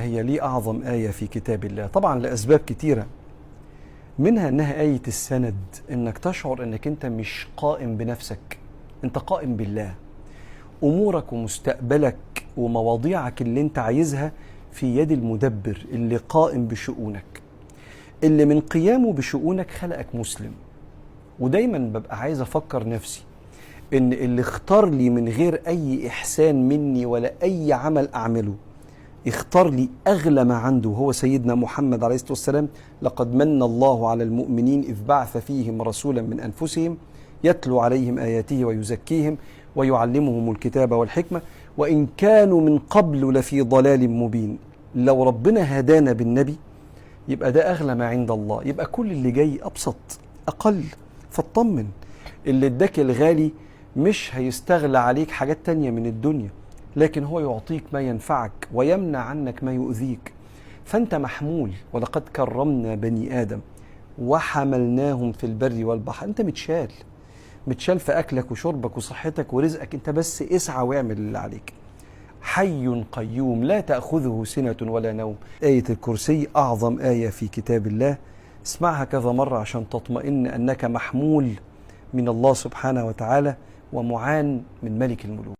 هي ليه أعظم آية في كتاب الله؟ طبعا لأسباب كتيرة، منها أنها آية السند، أنك تشعر أنك أنت مش قائم بنفسك، أنت قائم بالله. أمورك ومستقبلك ومواضيعك اللي أنت عايزها في يد المدبر اللي قائم بشؤونك، اللي من قيامه بشؤونك خلقك مسلم. ودايما ببقى عايز أفكر نفسي إن اللي اختار لي من غير أي إحسان مني ولا أي عمل أعمله، اختار لي أغلى ما عنده هو سيدنا محمد عليه الصلاة والسلام. لقد من الله على المؤمنين إذ بعث فيهم رسولا من أنفسهم يتلو عليهم آياته ويزكيهم ويعلمهم الكتاب والحكمة وإن كانوا من قبل لفي ضلال مبين. لو ربنا هدانا بالنبي يبقى ده أغلى ما عند الله، يبقى كل اللي جاي أبسط أقل. فاطمن، اللي اداك الغالي مش هيستغلى عليك حاجات تانية من الدنيا، لكن هو يعطيك ما ينفعك ويمنع عنك ما يؤذيك. فأنت محمول، ولقد كرمنا بني آدم وحملناهم في البر والبحر. أنت متشال في أكلك وشربك وصحتك ورزقك، أنت بس اسعى واعمل اللي عليك. حي قيوم لا تأخذه سنة ولا نوم. آية الكرسي أعظم آية في كتاب الله، اسمعها كذا مرة عشان تطمئن أنك محمول من الله سبحانه وتعالى ومعان من ملك الملوك.